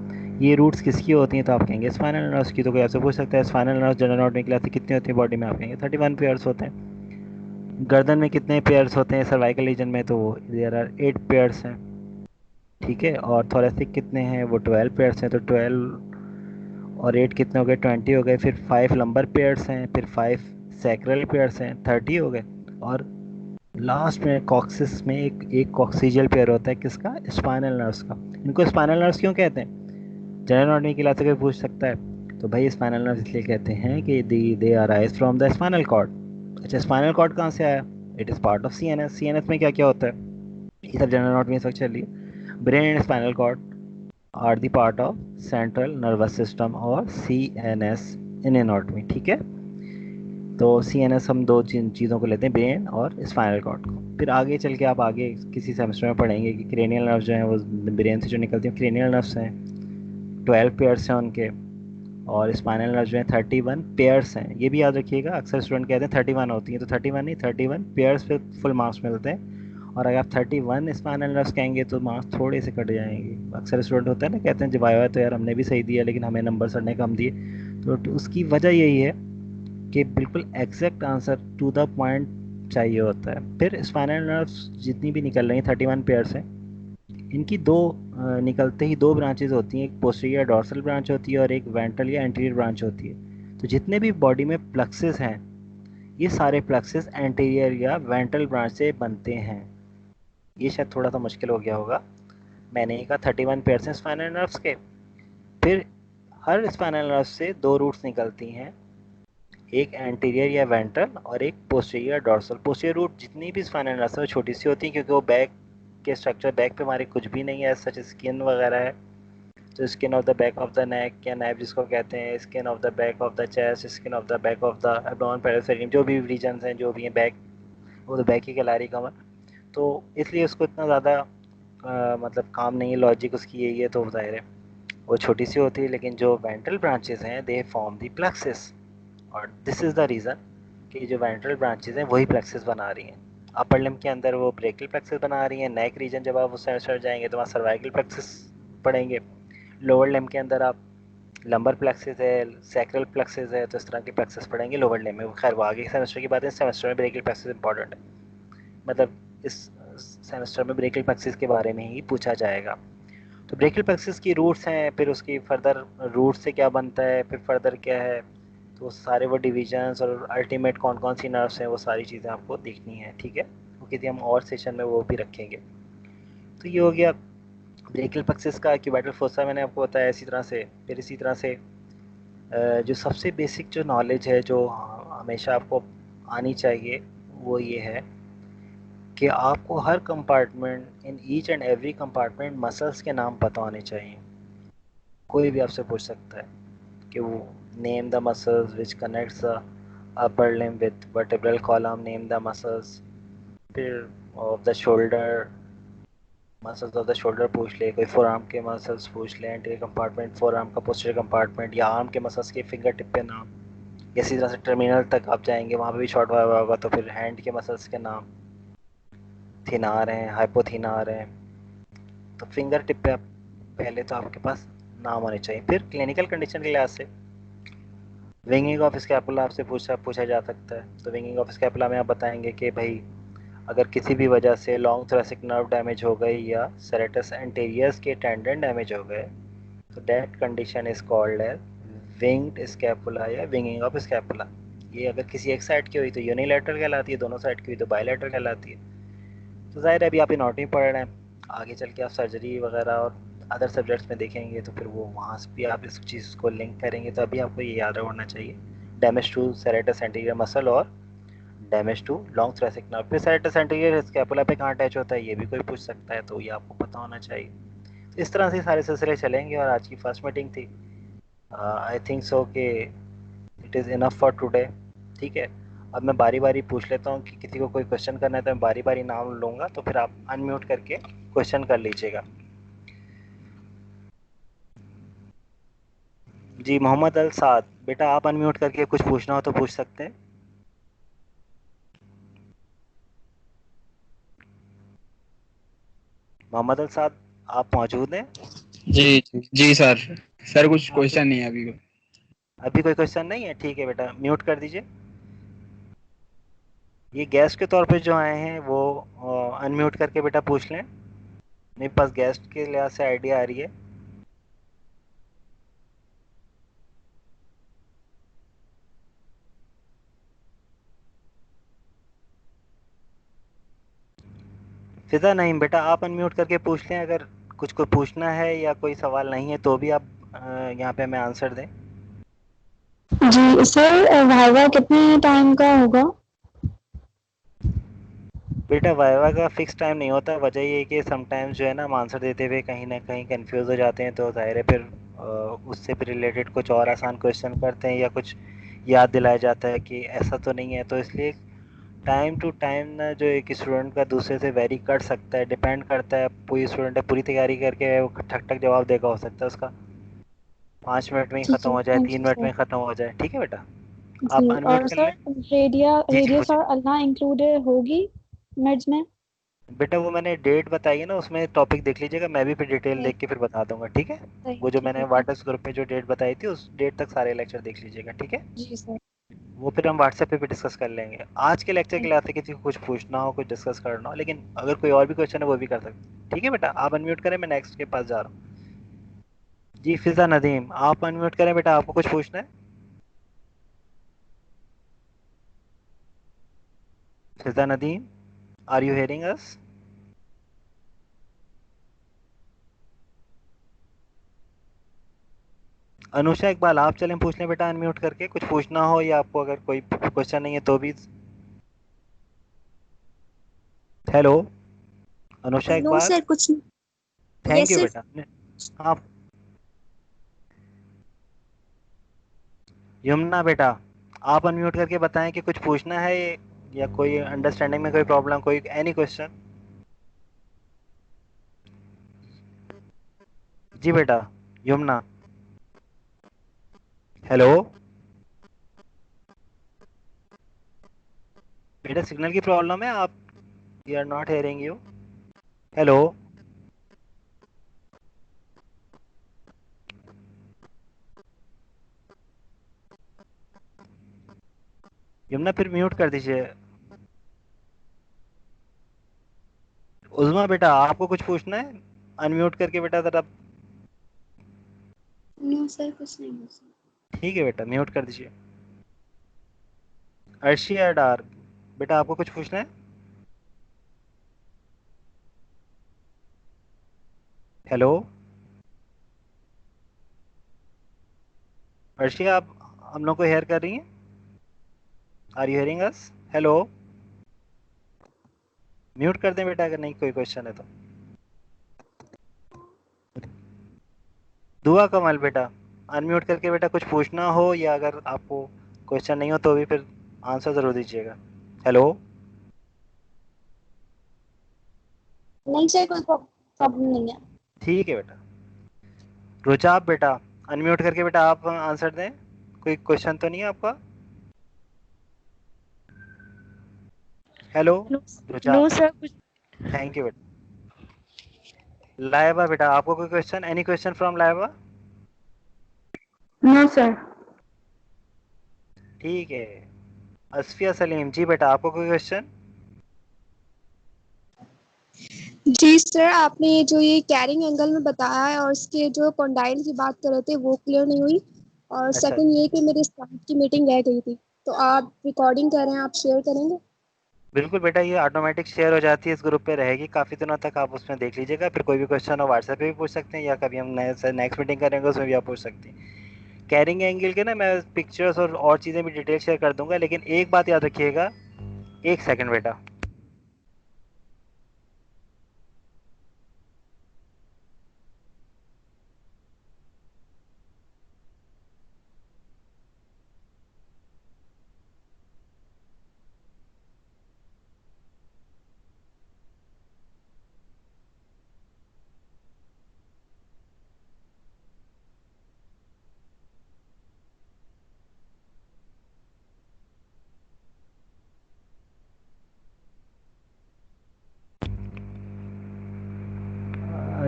Speaker 1: ये रूट्स किसकी होती हैं, तो आप कहेंगे स्पाइनल नर्व्स की। तो कोई आपसे पूछ सकता है spinal nerves general anatomy class कितनी होती है बॉडी में, आप कहेंगे 31 पेयर्स होते हैं। गर्दन में कितने पेयर्स होते हैं सर्वाइकल रीजन में, तो देयर आर 8 पेयर्स हैं। ठीक है, और थोरेसिक कितने हैं, वो 12 पेयर्स हैं। तो 12 और 8 कितने हो गए, 20 हो गए। फिर 5 लंबर पेयर्स हैं, फिर 5 सैक्रल पेयर्स हैं, 30 हो गए। और लास्ट में कॉक्सिस में एक कॉक्सीजियल पेयर होता है, किसका, स्पाइनल नर्व्स का। इनको स्पाइनल नर्व्स क्यों कहते हैं, जनरल एनाटॉमी की क्लास से कोई पूछ सकता है। तो भाई स्पाइनल नर्व्स इसलिए कहते हैं कि they arise from the spinal cord. अच्छा, स्पाइनल कॉर्ड कहाँ से आया, it is part of CNS. CNS में क्या क्या होता है, ये सब जनरल एनाटॉमी में चल रही है। Brain and spinal cord are the part of central nervous system और सीएनएस इन एनाटॉमी। ठीक है, तो सीएनएस हम दो चीज़ों को लेते हैं, ब्रेन और स्पाइनल कॉर्ड को। फिर आगे चल के आप आगे किसी सेमेस्टर में पढ़ेंगे कि क्रेनियल नर्व्स जो हैं वो ब्रेन से जो निकलती हैं क्रेनियल नर्व्स हैं, 12 पेयर्स हैं उनके। और स्पाइनल नर्व्स जो हैं 31 पेयर्स हैं। ये भी याद रखिएगा, अक्सर स्टूडेंट कहते हैं 31 होती हैं, तो 31 नहीं 31 पेयर्स पे फुल मार्क्स मिलते हैं। और अगर आप 31 स्पाइनल नर्व्स कहेंगे तो मार्क्स थोड़े से कट जाएंगे। अक्सर स्टूडेंट होता है ना, कहते हैं जब आया तो यार हमने भी सही दिया लेकिन हमें नंबर सर ने कम दिए। तो उसकी वजह यही है कि बिल्कुल exact answer to the point चाहिए होता है। फिर स्पाइनल नर्व्स जितनी भी निकल रही हैं 31 पेयर्स हैं, इनकी दो निकलते ही दो ब्रांचेज होती हैं, एक पोस्टीरियर डॉर्सल ब्रांच होती है और एक वेंट्रल या एंटीरियर ब्रांच होती है। तो जितने भी बॉडी में प्लक्सेस हैं ये सारे प्लक्सेस एंटीरियर या वेंट्रल ब्रांच से बनते हैं। ये शायद थोड़ा सा मुश्किल हो गया होगा, मैंने ही कहा 31 पेयर्स हैं स्पाइनल नर्व्स के। फिर हर स्पाइनल नर्व से दो रूट्स निकलती हैं, एक एंटीरियर या वेंट्रल और एक पोस्टीरियर डॉर्सल। पोस्टीरियर रूट जितनी भी स्पाइनल नर्व्स है वो छोटी सी होती है, क्योंकि वो बैक के स्ट्रक्चर, बैक पे हमारे कुछ भी नहीं है सच, स्किन वगैरह है। तो skin of the back of the neck या नैप जिसको कहते हैं, skin of the back of the chest, skin of the back of the abdomen पेरिफेरियम, जो भी रीजन्स हैं जो भी हैं बैक, वो तो बैक ही कहला रही कमर। तो इसलिए उसको इतना ज़्यादा मतलब काम नहीं है, लॉजिक उसकी यही है, तो जाहिर है वो छोटी सी होती है। लेकिन जो वेंट्रल ब्रांचेस हैं दे फॉर्म द प्लेक्सिस, और दिस इज़ द रीज़न कि जो वेंट्रल ब्रांचेस हैं वही प्लेक्सिस बना रही हैं। अपर लिम्ब के अंदर वो ब्रेकियल प्लेक्सिस बना रही हैं। नेक रीजन जब आप उस सेमेस्टर जाएंगे तो वहाँ सर्वाइकल प्लेक्सिस पढ़ेंगे। लोअर लिम्ब के अंदर आप लंबर प्लेक्सिस है, सैक्रल प्लेक्सिस है, तो इस तरह की प्लेक्सिस पढ़ेंगे लोअर लिम्ब में। खैर वो आगे सेमेस्टर की बात है, सेमेस्टर में ब्रेकियल प्लेक्सिस इंपॉर्टेंट है, मतलब इस सेमेस्टर में ब्रेकियल प्लेक्सिस के बारे में ही पूछा जाएगा। तो ब्रेकियल प्लेक्सिस की रूट्स हैं, फिर उसकी फर्दर रूट से क्या बनता है, फिर फर्दर क्या है, तो सारे वो डिविजन्स और अल्टीमेट कौन कौन सी नर्व्स हैं वो सारी चीज़ें आपको देखनी है। ठीक है, वो किसी हम और सेशन में वो भी रखेंगे। तो ये हो गया ब्रेकियल प्लेक्सिस का क्यूबाइटल फोसा, मैंने आपको बताया इसी तरह से। फिर इसी तरह से जो सबसे बेसिक जो नॉलेज है जो हमेशा आपको आनी चाहिए वो ये है कि आपको हर compartment, in each and every compartment muscles के नाम पता होने चाहिए। कोई भी आपसे पूछ सकता है कि वो name the muscles which connects the upper limb with vertebral column, name the muscles, फिर of the shoulder, muscles of the shoulder पूछ ले, कोई फोर आर्म के मसल्स पूछ ले, एंटीरियर कंपार्टमेंट, फोर आर्म का पोस्टीरियर कंपार्टमेंट, या आर्म के मसल्स के फिंगर टिप पे नाम, या इसी तरह से टर्मिनल तक आप जाएंगे वहाँ पे भी शॉर्ट वाइवा होगा, तो फिर हैंड के मसल्स के नाम, थिनार हैं, हाइपोथिनार हैं। तो फिंगर टिप पे आप पहले तो आपके पास नाम होने चाहिए। फिर क्लिनिकल कंडीशन के लिहाज से विंगिंग ऑफ स्कैपुला आपसे पूछा जा सकता है। तो विंगिंग ऑफ स्कैपुला में आप बताएंगे कि भाई अगर किसी भी वजह से लॉन्ग थोरेसिक नर्व डैमेज हो गई या सेरेटस एंटीरियर्स के टेंडन डैमेज हो गए, तो that condition is called as winged scapula या विंगिंग ऑफ स्कैपुला। ये अगर किसी एक साइड की हुई तो यूनिलैटरल कहलाती है, दोनों साइड की हुई तो बायलैटरल कहलाती है। तो जाहिर है अभी आप एनाटॉमी पढ़ रहे हैं, आगे चल के आप सर्जरी वगैरह और अदर सब्जेक्ट्स में देखेंगे तो फिर वो वहाँ से भी आप इस चीज़ को लिंक करेंगे। तो अभी आपको ये याद रखना चाहिए, damage to serratus anterior muscle और damage to long thoracic nerve. फिर सेरेटस एंटीरियर स्कैपुला पे कहाँ अटैच होता है ये भी कोई पूछ सकता है, तो ये आपको पता होना चाहिए। तो इस तरह से सारे सिलसिले चलेंगे और आज की फर्स्ट मीटिंग थी। आई थिंक सो कि it is enough for today. ठीक है, अब मैं बारी बारी पूछ लेता हूँ कि किसी को कोई क्वेश्चन करना है तो मैं बारी बारी नाम लूँगा, तो फिर आप अनम्यूट करके क्वेश्चन कर लीजिएगा। जी मोहम्मद अल साद, बेटा आप अनम्यूट करके कुछ पूछना हो तो पूछ सकते हैं। मोहम्मद अल साद, आप मौजूद हैं?
Speaker 4: जी जी सर। सर कुछ
Speaker 1: आपके
Speaker 4: क्वेश्चन नहीं है अभी।
Speaker 1: अभी कोई क्वेश्चन नहीं है? ठीक है बेटा, म्यूट कर दीजिए। ये गेस्ट के तौर पे जो आए हैं वो अनम्यूट करके बेटा पूछ लें। मेरे पास गेस्ट के लिहाज से आइडिया आ रही है। फिजा नहीं बेटा, आप अनम्यूट करके पूछ लें, अगर कुछ को पूछना है या कोई सवाल नहीं है तो भी आप यहाँ पे हमें आंसर दें।
Speaker 5: जी सर, वाइवा कितने टाइम का होगा?
Speaker 1: बेटा वाइवा का फिक्स टाइम नहीं होता, वजह ये है कि समटाइम्स जो है ना हम आंसर देते हुए कहीं ना कहीं कंफ्यूज हो जाते हैं, तो जाहिर है फिर उससे भी रिलेटेड कुछ और आसान क्वेश्चन करते हैं या कुछ याद दिलाया जाता है कि ऐसा तो नहीं है। तो इसलिए टाइम टू टाइम ना जो एक स्टूडेंट का दूसरे से वेरी कर सकता है, डिपेंड करता है। कोई स्टूडेंट है पूरी तैयारी करके वो ठक ठक जवाब देगा, हो सकता है उसका 5 मिनट में ही
Speaker 5: ठीक
Speaker 1: ख़त्म
Speaker 5: है,
Speaker 1: हो जाए,
Speaker 5: थैंक यू
Speaker 1: 3 मिनट में
Speaker 5: सर।
Speaker 1: ही ख़त्म हो जाए। ठीक है बेटा, आप
Speaker 5: जी,
Speaker 1: अनम्यूट
Speaker 5: और
Speaker 1: कर
Speaker 5: सर
Speaker 1: लें। जी जी
Speaker 5: रेडियस
Speaker 1: पूछे
Speaker 5: और अल्ना इंक्लूडेड होगी मिड्स में?
Speaker 1: बेटा, वो मैंने डेट बताई है ना, उसमें टॉपिक देख लीजिएगा, मैं भी फिर डिटेल
Speaker 5: सही
Speaker 1: देख के फिर बता दूंगा। ठीक है,
Speaker 5: सही,
Speaker 1: वो जो
Speaker 5: ठीक
Speaker 1: मैंने
Speaker 5: है, थैंक
Speaker 1: व्हाट्सएप ग्रुप में जो डेट बताई थी उस डेट तक सारे लेक्चर देख लीजिएगा। ठीक है,
Speaker 5: जी सर,
Speaker 1: वो फिर हम व्हाट्सएप पे भी डिस्कस कर लेंगे। आज के लेक्चर के
Speaker 5: थैंक
Speaker 1: लिए आते किसी को कुछ पूछना हो, कुछ डिस्कस करना हो, लेकिन अगर कोई और भी क्वेश्चन है वो भी कर सकते हैं। ठीक है बेटा, आप अनम्यूट करें, मैं नेक्स्ट के पास जा रहा हूँ। जी फिजा नदीम, आप अनम्यूट करें बेटा, आपको कुछ पूछना है? फिजा नदीम, आर यू हेयरिंग अस? अनुषा इकबाल, आप चलें पूछ लें बेटा अनम्यूट करके, कुछ पूछना हो या आपको अगर कोई क्वेश्चन नहीं है तो भी। Hello Anusha
Speaker 6: no
Speaker 1: Iqbal,
Speaker 6: sir, कुछ
Speaker 1: थैंक
Speaker 6: यस
Speaker 1: यू
Speaker 6: सर।
Speaker 1: बेटा। हाँ यमुना बेटा, आप अनम्यूट करके बताएं कि कुछ पूछना है या कोई अंडरस्टैंडिंग में कोई प्रॉब्लम, कोई एनी क्वेश्चन। जी बेटा यमुना, हेलो बेटा, सिग्नल की प्रॉब्लम है, आप we are not hearing you. Hello Yamuna, फिर म्यूट कर दीजिए। उज़मा बेटा, आपको कुछ पूछना है? अनम्यूट करके बेटा ज़रा।
Speaker 6: नो सर, कुछ नहीं है सर।
Speaker 1: ठीक है बेटा, म्यूट कर दीजिए। अर्शिया डार, बेटा आपको कुछ पूछना है? हेलो अर्शिया, आप हम लोग को हेयर कर रही हैं? Are you hearing us? Hello, mute कर दें बेटा अगर नहीं कोई क्वेश्चन है तो। दुआ कमल बेटा, अनम्यूट करके बेटा कुछ पूछना हो या अगर आपको क्वेश्चन नहीं हो तो भी फिर आंसर ज़रूर दीजिएगा। हेलो
Speaker 6: नहीं सर, कोई
Speaker 5: प्रॉब्लम नहीं है।
Speaker 1: ठीक है बेटा। रुचा आप बेटा अनम्यूट करके बेटा आप आंसर दें। कोई क्वेश्चन तो नहीं है आपका? हेलो रुचा।
Speaker 7: नो सर कुछ।
Speaker 1: थैंक यू बेटा। लाइबा बेटा आपको कोई question? Any question from Laiba?
Speaker 5: No sir.
Speaker 1: ठीक है। असफिया सलीम जी बेटा आपको कोई क्वेश्चन?
Speaker 3: जी सर, आपने जो ये कैरिंग एंगल में बताया है और इसके जो कॉन्डाइल की बात कर रहे थे वो क्लियर नहीं हुई। और
Speaker 1: अच्छा
Speaker 3: सेकंड ये कि मेरे स्टाफ की मीटिंग रह गई थी, तो आप रिकॉर्डिंग कर रहे हैं, आप शेयर करेंगे?
Speaker 1: बिल्कुल बेटा, ये ऑटोमेटिक शेयर हो जाती है, इस ग्रुप पे रहेगी काफ़ी दिनों तक, आप उसमें देख लीजिएगा। फिर कोई भी क्वेश्चन हो व्हाट्सएप पे भी पूछ सकते हैं, या कभी हम नेक्स्ट मीटिंग करेंगे उसमें भी आप पूछ सकते हैं। कैरिंग एंगल के ना मैं पिक्चर्स और चीज़ें भी डिटेल शेयर कर दूंगा, लेकिन एक बात याद रखिएगा। एक सेकंड बेटा।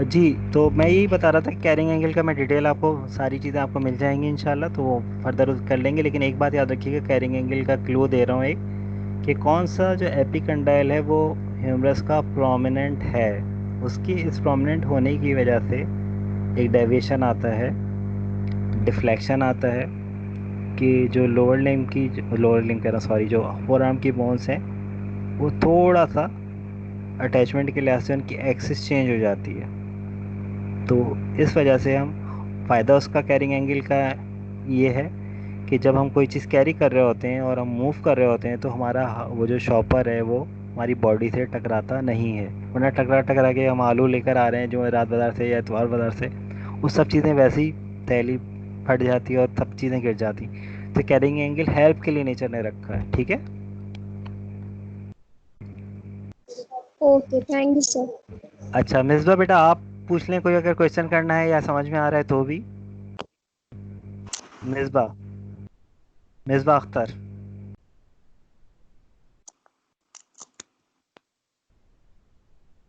Speaker 1: जी, तो मैं यही बता रहा था कि कैरिंग एंगल का मैं डिटेल आपको सारी चीज़ें आपको मिल जाएंगी इंशाल्लाह, तो वो फर्दर कर लेंगे। लेकिन एक बात याद रखिएगा, कैरिंग एंगल का क्लू दे रहा हूँ एक, कि कौन सा जो एपिकंडाइल है वो ह्यूमरस का प्रोमिनेंट है। उसकी इस प्रोमिनेंट होने की वजह से एक डेविएशन आता है, डिफ्लेक्शन आता है, कि जो लोअर लिम्ब कह रहा सॉरी, जो फोर आर्म की बोन्स हैं वो थोड़ा सा अटैचमेंट के लिहाज से उनकी एक्सिस चेंज हो जाती है। तो इस वजह से हम फ़ायदा उसका कैरिंग एंगल का ये है कि जब हम कोई चीज़ कैरी कर रहे होते हैं और हम मूव कर रहे होते हैं, तो हमारा वो जो शॉपर है वो हमारी बॉडी से टकराता नहीं है। वरना टकरा टकरा के हम आलू लेकर आ रहे हैं जो रात बाज़ार से या इतवार बाज़ार से, वो सब चीज़ें वैसे ही थैली फट जाती है और सब चीज़ें गिर जाती। तो कैरिंग एंगल हेल्प के लिए नेचर ने रखा है, ठीक है।
Speaker 3: Okay, thank you sir.
Speaker 1: अच्छा मिसबा बेटा आप पूछ लें, कोई अगर क्वेश्चन करना है या समझ में आ रहा है तो भी। मिसबा, मिसबा अख्तर।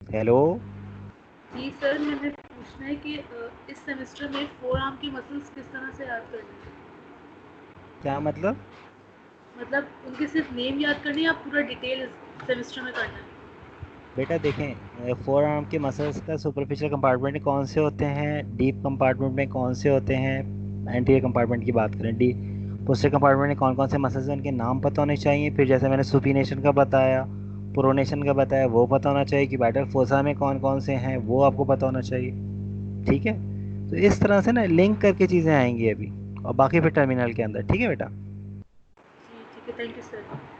Speaker 1: हेलो।
Speaker 8: जी सर, मैंने पूछना है कि इस सेमेस्टर में फोर आर्म की मसल्स किस तरह से याद करनी है?
Speaker 1: क्या मतलब?
Speaker 8: मतलब उनके सिर्फ नेम याद करनी है या पूरा डिटेल इस सेमेस्टर में करना है?
Speaker 1: बेटा देखें, फोर आर्म के मसल्स का सुपरफिशियल कंपार्टमेंट में कौन से होते हैं, डीप कंपार्टमेंट में कौन से होते हैं। एंटीरियर कंपार्टमेंट की बात करें, डी पोस्टीरियर कंपार्टमेंट में कौन कौन से मसल्स हैं उनके नाम पता होने चाहिए। फिर जैसे मैंने सुपीनेशन का बताया, प्रोनेशन का बताया, वो पता होना चाहिए कि वाइटल फोसा में कौन कौन से हैं, वो आपको पता होना चाहिए। ठीक है। तो इस तरह से ना लिंक करके चीज़ें आएंगी अभी, और बाकी फिर टर्मिनल के अंदर। ठीक है बेटा।
Speaker 8: जी ठीक है, थैंक यू सर।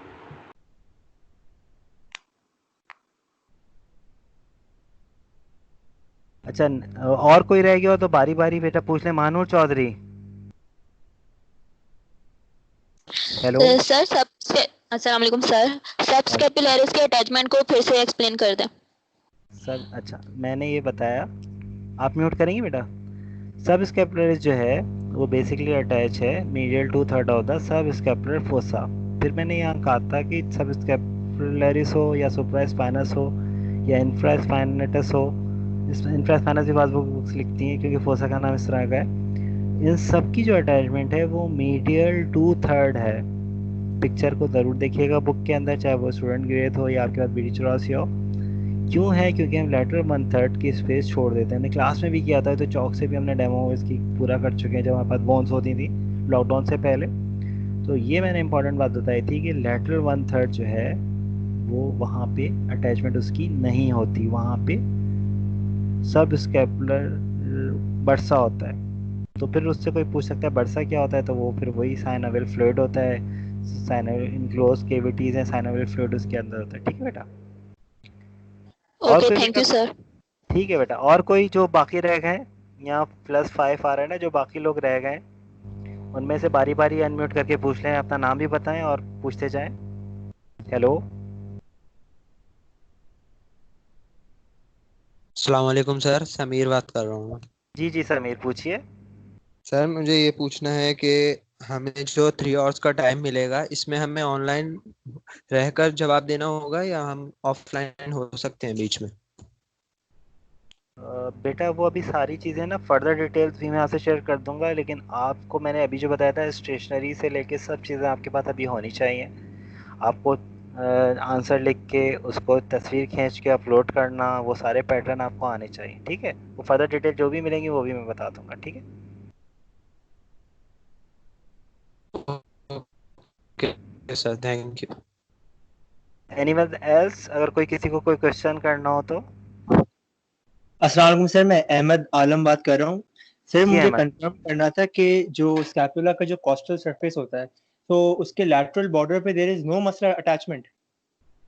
Speaker 1: अच्छा और कोई रह गया हो तो बारी बारी बेटा पूछ ले। महानूर चौधरी। हेलो।
Speaker 2: सर सबसे अस्सलाम वालेकुम सर, सब स्कैपुलरिस के अटैचमेंट को फिर से एक्सप्लेन कर दें।
Speaker 1: सब अच्छा मैंने ये बताया, आप म्यूट करेंगे बेटा। सब स्कैपुलरिस जो है वो बेसिकली अटैच है medial two third of the subscapular fossa. फिर मैंने यहाँ कहा था कि सब स्कैपुलरिस हो या सुप्रास्पाइनस हो या इंफ्रास्पाइनेटस हो, इस इंफ्रास्पाइनस भी बाद बुक्स लिखती हैं क्योंकि फोसा का नाम इस तरह का है। इन सब की जो अटैचमेंट है वो मीडियल टू थर्ड है। पिक्चर को ज़रूर देखिएगा बुक के अंदर, चाहे वो स्टूडेंट ग्रेड हो या आपके पास बीडी चौरासी हो। क्यों है? क्योंकि हम लेटरल वन थर्ड की स्पेस छोड़ देते हैं। हमने क्लास में भी किया था, तो चौक से भी हमने डेमो इसकी पूरा कर चुके हैं जब हमारे पास बोन्स होती थी लॉकडाउन से पहले। तो ये मैंने इंपॉर्टेंट बात बताई थी कि लेटरल वन थर्ड जो है वो वहाँ पे अटैचमेंट उसकी नहीं होती, वहाँ पे सब स्कैपुलर बरसा होता है। तो फिर उससे कोई पूछ सकता है बरसा क्या होता है, तो वो फिर वही साइनोवियल फ्लूइड होता है। साइनोवियल इनक्लोज केविटीज हैं, साइनोवियल फ्लूइड उसके अंदर होता है। ठीक है बेटा। और
Speaker 2: ओके
Speaker 1: कोई
Speaker 2: थैंक
Speaker 1: बेटा?
Speaker 2: You sir.
Speaker 1: ठीक है बेटा। और कोई जो बाकी रह गए? यहाँ +5 आ रहा है ना, जो बाकी लोग रह गए उनमें से बारी बारी अनम्यूट करके पूछ लें, अपना नाम भी बताएं और पूछते जाएं। हेलो।
Speaker 7: अस्सलाम वालेकुम सर, समीर बात कर रहा हूँ।
Speaker 1: जी जी समीर पूछिए।
Speaker 7: सर मुझे ये पूछना है कि हमें जो 3 आवर्स का टाइम मिलेगा, इसमें हमें ऑनलाइन रहकर जवाब देना होगा या हम ऑफलाइन हो सकते हैं बीच में?
Speaker 1: बेटा वो अभी सारी चीज़ें ना फर्दर डिटेल्स भी मैं आपसे शेयर कर दूंगा, लेकिन आपको मैंने अभी जो बताया था स्टेशनरी से लेके सब चीज़ें आपके पास अभी होनी चाहिए। आपको आंसर लिख के उसको तस्वीर खींच के अपलोड करना, वो सारे पैटर्न आपको आने चाहिए, ठीक है? वो फर्दर डिटेल जो भी मिलेंगी वो भी मैं बता दूंगा, ठीक है?
Speaker 7: Okay sir, thank you.
Speaker 1: Anyone else, अगर कोई किसी को कोई क्वेश्चन करना हो तो?
Speaker 9: अस्सलाम वालेकुम सर, मैं अहमद आलम बात कर रहा हूँ। सर
Speaker 1: जी
Speaker 9: मुझे
Speaker 1: अहमद।
Speaker 9: कंफर्म करना था कि जो स्कैपुला का जो कॉस्टल सरफेस होता है, तो उसके लैटरल बॉर्डर पे there is no muscular attachment.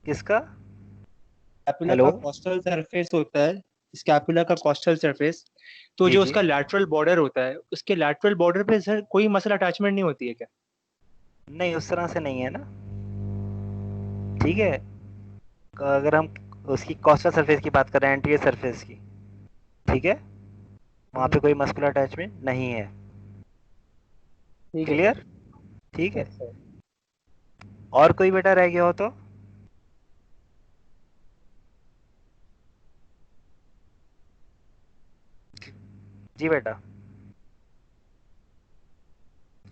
Speaker 1: किसका?
Speaker 9: Scapula
Speaker 1: hello.
Speaker 9: का कॉस्टल सरफेस होता है, स्कैपुला का कॉस्टल सरफेस, तो
Speaker 1: जी
Speaker 9: जो
Speaker 1: जी।
Speaker 9: उसका लैटरल बॉर्डर होता है, उसके लैटरल बॉर्डर पे सर कोई मसल अटैचमेंट नहीं होती है क्या?
Speaker 1: नहीं, उस तरह से नहीं है ना, ठीक है? अगर हम उसकी कॉस्टल सरफेस की बात कर रहे हैं, एंटीरियर सरफेस की, ठीक है, वहाँ पे कोई मस्कुलर अटैचमेंट नहीं है।
Speaker 9: ठीक है सर।
Speaker 1: क्लियर? ठीक है।
Speaker 9: Yes sir.
Speaker 1: और कोई बेटा रह गया हो तो? जी बेटा,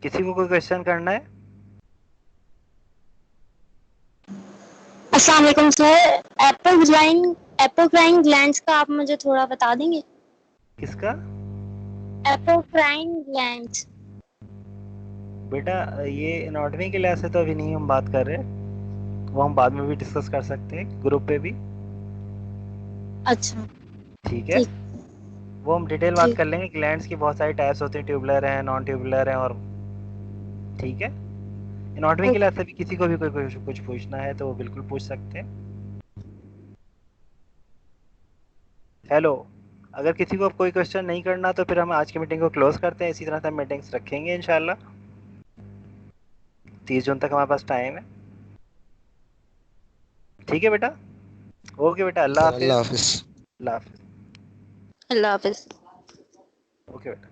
Speaker 1: किसी को कोई क्वेश्चन करना है?
Speaker 5: अस्सलाम वालेकुम सर, एपोक्राइन ग्लैंड्स का आप मुझे थोड़ा बता देंगे?
Speaker 1: किसका?
Speaker 5: Apocrine glands.
Speaker 1: बेटा ये एनाटॉमी के लिहाज से तो अभी नहीं हम बात कर रहे, वो हम बाद में भी डिस्कस कर सकते हैं ग्रुप पे भी,
Speaker 5: अच्छा।
Speaker 1: ठीक है?
Speaker 5: ठीक।
Speaker 1: वो हम डिटेल बात
Speaker 5: ठीक।
Speaker 1: कर लेंगे। ग्लैंड्स की बहुत सारी टाइप्स होती हैं, ट्यूबुलर हैं, नॉन ट्यूबुलर हैं, और ठीक है, एनाटॉमी के
Speaker 5: ओके।
Speaker 1: लिहाज से भी किसी को भी कोई कुछ पूछना है तो वो बिल्कुल पूछ सकते हैं। हेलो। अगर किसी को कोई क्वेश्चन नहीं करना तो फिर हम आज की मीटिंग को क्लोज करते हैं। इसी तरह से हम मीटिंग्स रखेंगे इंशाल्लाह। 30 जून तक हमारे पास टाइम है, ठीक है बेटा? ओके बेटा, अल्लाह
Speaker 7: सर
Speaker 1: हाफिज।
Speaker 7: अल्लाह हाफिज।
Speaker 1: अल्लाह हाफिज।
Speaker 2: अल्लाह हाफिज।
Speaker 1: ओके बेटा।